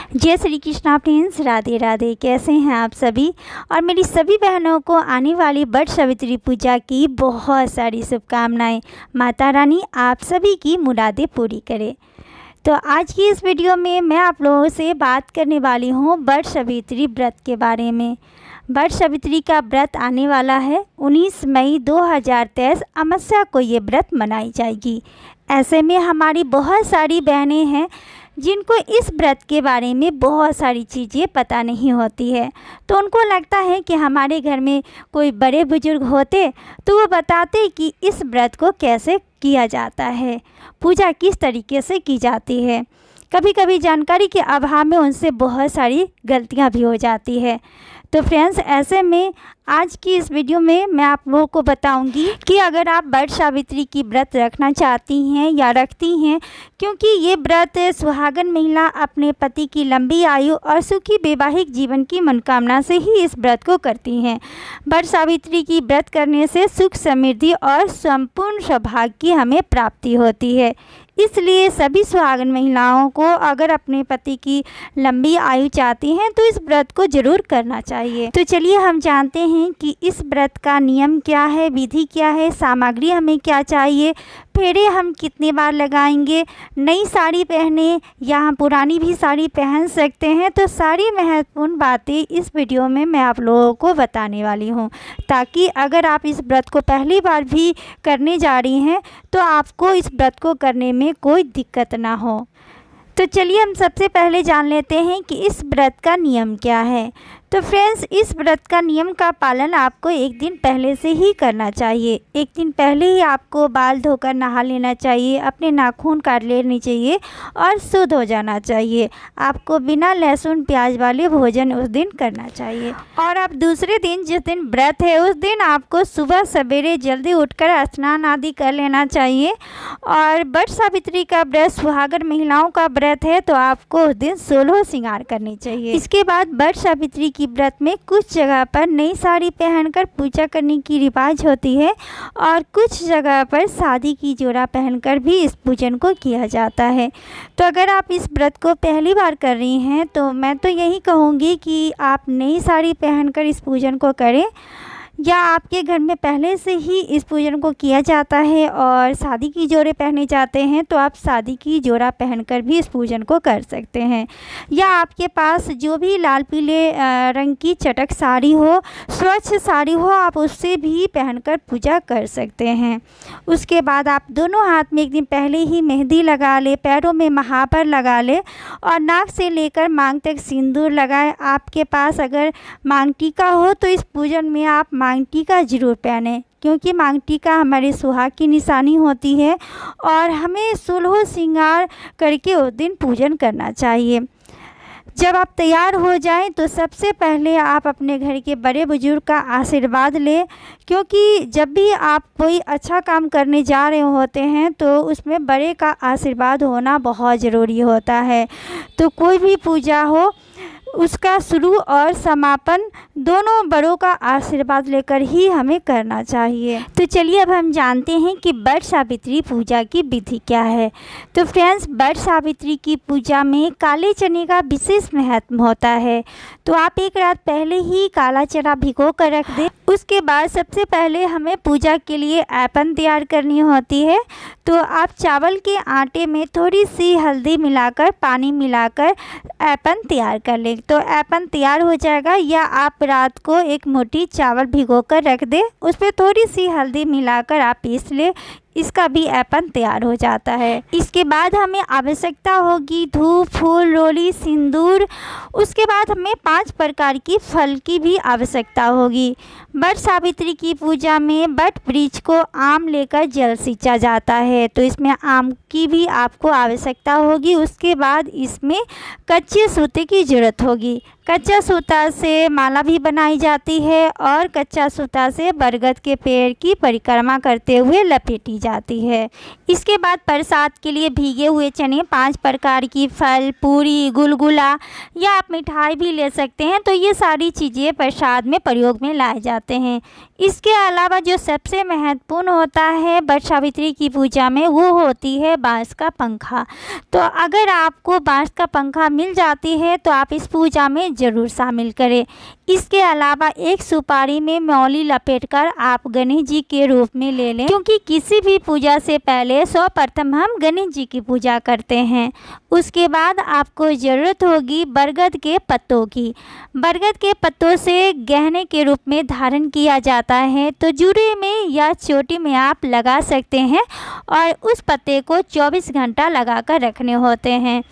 जय श्री कृष्णा फ्रेंड्स, राधे राधे। कैसे हैं आप सभी? और मेरी सभी बहनों को आने वाली वट सावित्री पूजा की बहुत सारी शुभकामनाएं। माता रानी आप सभी की मुरादें पूरी करे। तो आज की इस वीडियो में मैं आप लोगों से बात करने वाली हूँ वट सावित्री व्रत के बारे में। वट सावित्री का व्रत आने वाला है 19 मई 2023 अमावस्या को ये व्रत मनाई जाएगी। ऐसे में हमारी बहुत सारी बहनें हैं जिनको इस व्रत के बारे में बहुत सारी चीज़ें पता नहीं होती है, तो उनको लगता है कि हमारे घर में कोई बड़े बुजुर्ग होते तो वो बताते कि इस व्रत को कैसे किया जाता है, पूजा किस तरीके से की जाती है। कभी कभी जानकारी के अभाव में उनसे बहुत सारी गलतियां भी हो जाती है। तो फ्रेंड्स, ऐसे में आज की इस वीडियो में मैं आप लोगों को बताऊंगी कि अगर आप वट सावित्री की व्रत रखना चाहती हैं या रखती हैं, क्योंकि ये व्रत सुहागन महिला अपने पति की लंबी आयु और सुखी वैवाहिक जीवन की मनोकामना से ही इस व्रत को करती हैं। वट सावित्री की व्रत करने से सुख समृद्धि और संपूर्ण सौभाग्य की हमें प्राप्ति होती है। इसलिए सभी सुहागन महिलाओं को अगर अपने पति की लंबी आयु चाहती हैं तो इस व्रत को जरूर करना चाहिए। तो चलिए हम जानते हैं कि इस व्रत का नियम क्या है, विधि क्या है, सामग्री हमें क्या चाहिए, फेरे हम कितने बार लगाएंगे, नई साड़ी पहने या हम पुरानी भी साड़ी पहन सकते हैं। तो सारी महत्वपूर्ण बातें इस वीडियो में मैं आप लोगों को बताने वाली हूँ, ताकि अगर आप इस व्रत को पहली बार भी करने जा रही हैं तो आपको इस व्रत को करने में कोई दिक्कत ना हो। तो चलिए हम सबसे पहले जान लेते हैं कि इस व्रत का नियम क्या है। तो फ्रेंड्स, इस व्रत का नियम का पालन आपको एक दिन पहले से ही करना चाहिए। एक दिन पहले ही आपको बाल धोकर नहा लेना चाहिए, अपने नाखून काट लेने चाहिए और शुद्ध हो जाना चाहिए। आपको बिना लहसुन प्याज वाले भोजन उस दिन करना चाहिए। और आप दूसरे दिन जिस दिन व्रत है उस दिन आपको सुबह सवेरे जल्दी उठकर स्नान आदि कर लेना चाहिए। और वट सावित्री का व्रत सुहागन महिलाओं का व्रत है, तो आपको उस दिन 16 श्रृंगार करने चाहिए। इसके बाद वट सावित्री की व्रत में कुछ जगह पर नई साड़ी पहनकर पूजा करने की रिवाज होती है और कुछ जगह पर शादी की जोड़ा पहनकर भी इस पूजन को किया जाता है। तो अगर आप इस व्रत को पहली बार कर रही हैं तो मैं तो यही कहूँगी कि आप नई साड़ी पहनकर इस पूजन को करें, या आपके घर में पहले से ही इस पूजन को किया जाता है और शादी की जोड़े पहने जाते हैं तो आप शादी की जोड़ा पहनकर भी इस पूजन को कर सकते हैं। या आपके पास जो भी लाल पीले रंग की चटक साड़ी हो, स्वच्छ साड़ी हो, आप उससे भी पहनकर पूजा कर सकते हैं। उसके बाद आप दोनों हाथ में एक दिन पहले ही मेहंदी लगा ले, पैरों में महावर लगा ले और नाक से लेकर मांग तक सिंदूर लगाए। आपके पास अगर मांग टीका हो तो इस पूजन में आप मांग टीका जरूर पहने, क्योंकि मांग टीका हमारे सुहाग की निशानी होती है और हमें 16 श्रृंगार करके उस दिन पूजन करना चाहिए। जब आप तैयार हो जाएं तो सबसे पहले आप अपने घर के बड़े बुजुर्ग का आशीर्वाद लें, क्योंकि जब भी आप कोई अच्छा काम करने जा रहे होते हैं तो उसमें बड़े का आशीर्वाद होना बहुत ज़रूरी होता है। तो कोई भी पूजा हो उसका शुरू और समापन दोनों बड़ों का आशीर्वाद लेकर ही हमें करना चाहिए। तो चलिए अब हम जानते हैं कि वट सावित्री पूजा की विधि क्या है। तो फ्रेंड्स, वट सावित्री की पूजा में काले चने का विशेष महत्व होता है। तो आप एक रात पहले ही काला चना भिगो कर रख दें। उसके बाद सबसे पहले हमें पूजा के लिए ऐपन तैयार करनी होती है। तो आप चावल के आटे में थोड़ी सी हल्दी मिलाकर, पानी मिलाकर ऐपन तैयार कर लें। तो ऐपन तैयार हो जाएगा। या आप रात को एक मोटी चावल भिगोकर रख दें, उस पर थोड़ी सी हल्दी मिलाकर आप पीस लें, इसका भी ऐपन तैयार हो जाता है। इसके बाद हमें आवश्यकता होगी धूप, फूल, रोली, सिंदूर। उसके बाद हमें 5 प्रकार की फल की भी आवश्यकता होगी। वट सावित्री की पूजा में वट वृक्ष को आम लेकर जल सींचा जाता है, तो इसमें आम की भी आपको आवश्यकता होगी। उसके बाद इसमें कच्चे सूते की ज़रूरत होगी। कच्चा सूता से माला भी बनाई जाती है और कच्चा सूता से बरगद के पेड़ की परिक्रमा करते हुए लपेटी जाती है। इसके बाद प्रसाद के लिए भीगे हुए चने, 5 प्रकार की फल, पूरी, गुलगुला या आप मिठाई भी ले सकते हैं। तो ये सारी चीज़ें प्रसाद में प्रयोग में लाए जाते हैं। इसके अलावा जो सबसे महत्वपूर्ण होता है वट सावित्री की पूजा में, वो होती है बाँस का पंखा। तो अगर आपको बाँस का पंखा मिल जाती है तो आप इस पूजा में ज़रूर शामिल करें। इसके अलावा एक सुपारी में मौली लपेटकर आप गणेश जी के रूप में ले लें, क्योंकि किसी भी पूजा से पहले सर्वप्रथम हम गणेश जी की पूजा करते हैं। उसके बाद आपको ज़रूरत होगी बरगद के पत्तों की। बरगद के पत्तों से गहने के रूप में धारण किया जाता है। तो जूड़े में या चोटी में आप लगा सकते हैं और उस पत्ते को 24 घंटा लगा कर रखने होते हैं।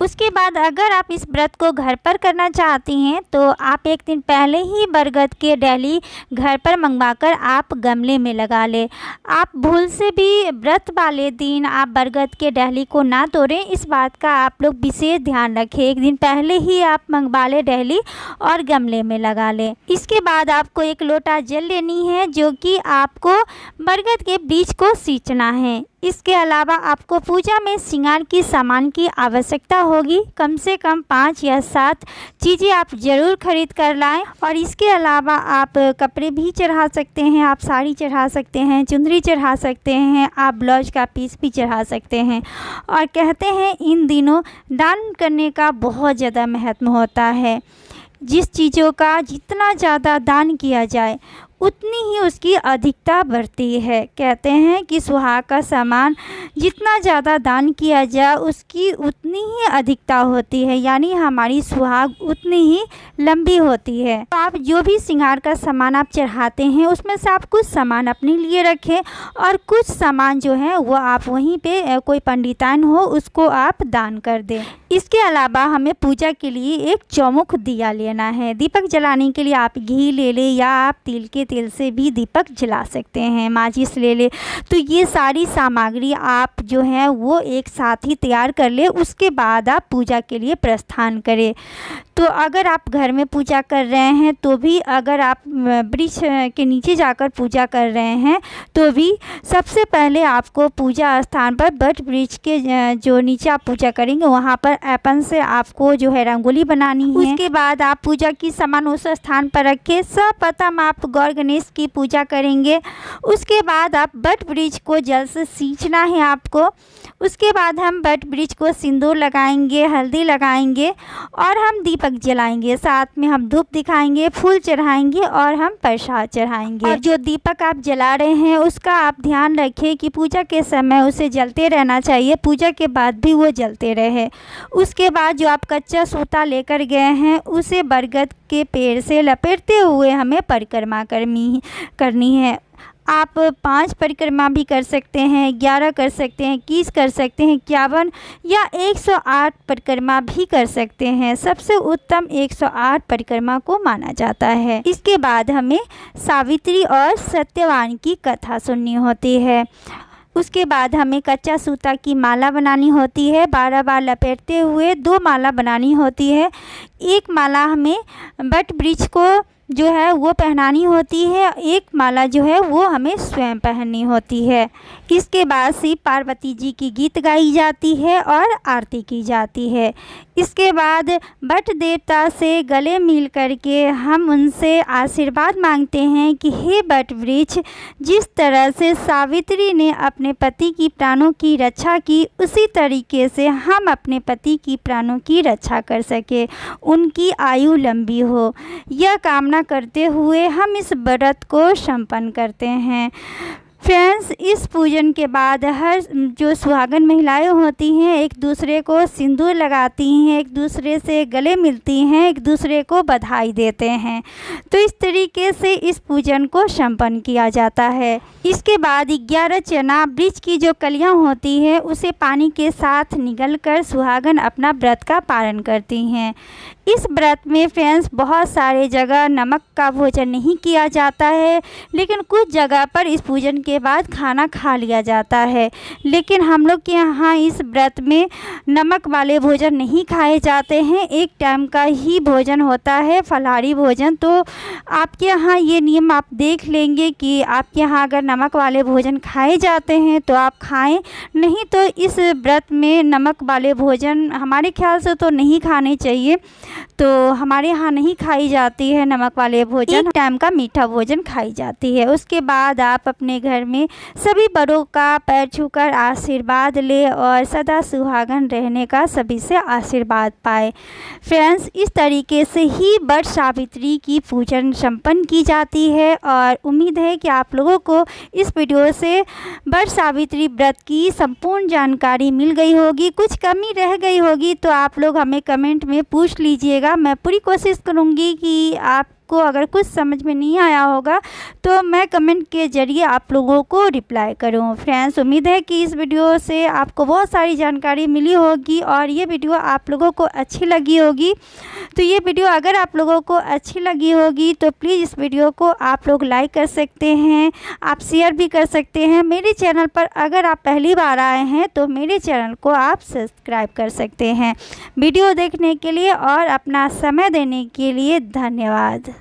उसके बाद अगर आप इस व्रत को घर पर करना चाहती हैं तो आप एक दिन पहले ही बरगद के डाली घर पर मंगवाकर आप गमले में लगा लें। आप भूल से भी व्रत वाले दिन आप बरगद के डाली को ना तोड़ें, इस बात का आप लोग विशेष ध्यान रखें। एक दिन पहले ही आप मंगवा लें डाली और गमले में लगा लें। इसके बाद आपको एक लोटा जल लेनी है, जो कि आपको बरगद के बीज को सींचना है। इसके अलावा आपको पूजा में श्रृंगार की सामान की आवश्यकता होगी। कम से कम 5 या 7 चीज़ें आप ज़रूर खरीद कर लाएं। और इसके अलावा आप कपड़े भी चढ़ा सकते हैं, आप साड़ी चढ़ा सकते हैं, चुंदरी चढ़ा सकते हैं, आप ब्लाउज का पीस भी चढ़ा सकते हैं। और कहते हैं इन दिनों दान करने का बहुत ज़्यादा महत्व होता है। जिस चीज़ों का जितना ज़्यादा दान किया जाए उतनी ही उसकी अधिकता बढ़ती है। कहते हैं कि सुहाग का सामान जितना ज़्यादा दान किया जाए उसकी उतनी ही अधिकता होती है, यानी हमारी सुहाग उतनी ही लंबी होती है। तो आप जो भी श्रृंगार का सामान आप चढ़ाते हैं उसमें से आप कुछ सामान अपने लिए रखें और कुछ सामान जो है वो आप वहीं पे कोई पंडितान हो उसको आप दान कर दें। इसके अलावा हमें पूजा के लिए एक चौमुख दिया लेना है। दीपक जलाने के लिए आप घी ले लें या आप तिल के तेल से भी दीपक जला सकते हैं, माचिस ले ले। तो ये सारी सामग्री आप जो है वो एक साथ ही तैयार कर ले। उसके बाद आप पूजा के लिए प्रस्थान करें। तो अगर आप घर में पूजा कर रहे हैं तो भी, अगर आप वृक्ष के नीचे जाकर पूजा कर रहे हैं तो भी सबसे पहले आपको पूजा स्थान पर वट वृक्ष के जो नीचे आप पूजा करेंगे वहाँ पर ऐपन से आपको जो है रंगोली बनानी है। उसके बाद आप पूजा की सामान उस स्थान पर रखें। सर्वप्रथम आप गौर गणेश की पूजा करेंगे। उसके बाद आप वट वृक्ष को जल से सींचना है आपको। उसके बाद हम वट वृक्ष को सिंदूर लगाएंगे, हल्दी लगाएंगे और हम दीपक जलाएंगे। साथ में हम धूप दिखाएंगे, फूल चढ़ाएंगे और हम प्रसाद चढ़ाएंगे। और जो दीपक आप जला रहे हैं उसका आप ध्यान रखें कि पूजा के समय उसे जलते रहना चाहिए, पूजा के बाद भी वो जलते रहे। उसके बाद जो आप कच्चा सूता लेकर गए हैं उसे बरगद के पेड़ से लपेटते हुए हमें परिक्रमा करनी है। आप 5 परिक्रमा भी कर सकते हैं, 11 कर सकते हैं, 21 कर सकते हैं, 51 या 108 परिक्रमा भी कर सकते हैं। सबसे उत्तम 108 परिक्रमा को माना जाता है। इसके बाद हमें सावित्री और सत्यवान की कथा सुननी होती है। उसके बाद हमें कच्चा सूता की माला बनानी होती है। 12 बार लपेटते हुए 2 माला बनानी होती है। एक माला हमें वट वृक्ष को जो है वो पहनानी होती है, एक माला जो है वो हमें स्वयं पहननी होती है। इसके बाद शिव पार्वती जी की गीत गाई जाती है और आरती की जाती है। इसके बाद वट देवता से गले मिल करके हम उनसे आशीर्वाद मांगते हैं कि हे वट वृक्ष, जिस तरह से सावित्री ने अपने पति की प्राणों की रक्षा की उसी तरीके से हम अपने पति की प्राणों की रक्षा कर सके, उनकी आयु लंबी हो। यह कामना करते हुए हम इस व्रत को संपन्न करते हैं। फ्रेंड्स, इस पूजन के बाद हर जो सुहागन महिलाएं होती हैं एक दूसरे को सिंदूर लगाती हैं, एक दूसरे से गले मिलती हैं, एक दूसरे को बधाई देते हैं। तो इस तरीके से इस पूजन को संपन्न किया जाता है। इसके बाद 11 चना वृक्ष की जो कलियां होती है उसे पानी के साथ निगलकर सुहागन अपना व्रत का पालन करती हैं। इस व्रत में फ्रेंड्स बहुत सारे जगह नमक का भोजन नहीं किया जाता है, लेकिन कुछ जगह पर इस पूजन के बाद खाना खा लिया जाता है। लेकिन हम लोग के यहाँ इस व्रत में नमक वाले भोजन नहीं खाए जाते हैं, एक टाइम का ही भोजन होता है, फलाहारी भोजन। तो आपके यहाँ ये नियम आप देख लेंगे कि आपके यहाँ अगर नमक वाले भोजन खाए जाते हैं तो आप खाएं, नहीं तो इस व्रत में नमक वाले भोजन हमारे ख्याल से तो नहीं खाने चाहिए। तो हमारे यहाँ नहीं खाई जाती है नमक वाले भोजन, एक टाइम का मीठा भोजन खाई जाती है। उसके बाद आप अपने घर में सभी बड़ों का पैर छूकर आशीर्वाद ले और सदा सुहागन रहने का सभी से आशीर्वाद पाए। फ्रेंड्स, इस तरीके से ही वट सावित्री की पूजन संपन्न की जाती है और उम्मीद है कि आप लोगों को इस वीडियो से वट सावित्री व्रत की संपूर्ण जानकारी मिल गई होगी। कुछ कमी रह गई होगी तो आप लोग हमें कमेंट में पूछ लीजिएगा। मैं पूरी कोशिश करूँगी कि आपको अगर कुछ समझ में नहीं आया होगा तो मैं कमेंट के ज़रिए आप लोगों को रिप्लाई करूँ। फ्रेंड्स, उम्मीद है कि इस वीडियो से आपको बहुत सारी जानकारी मिली होगी और ये वीडियो आप लोगों को अच्छी लगी होगी। तो ये वीडियो अगर आप लोगों को अच्छी लगी होगी तो प्लीज़ इस वीडियो को आप लोग लाइक कर सकते हैं, आप शेयर भी कर सकते हैं। मेरे चैनल पर अगर आप पहली बार आए हैं तो मेरे चैनल को आप सब्सक्राइब कर सकते हैं। वीडियो देखने के लिए और अपना समय देने के लिए धन्यवाद।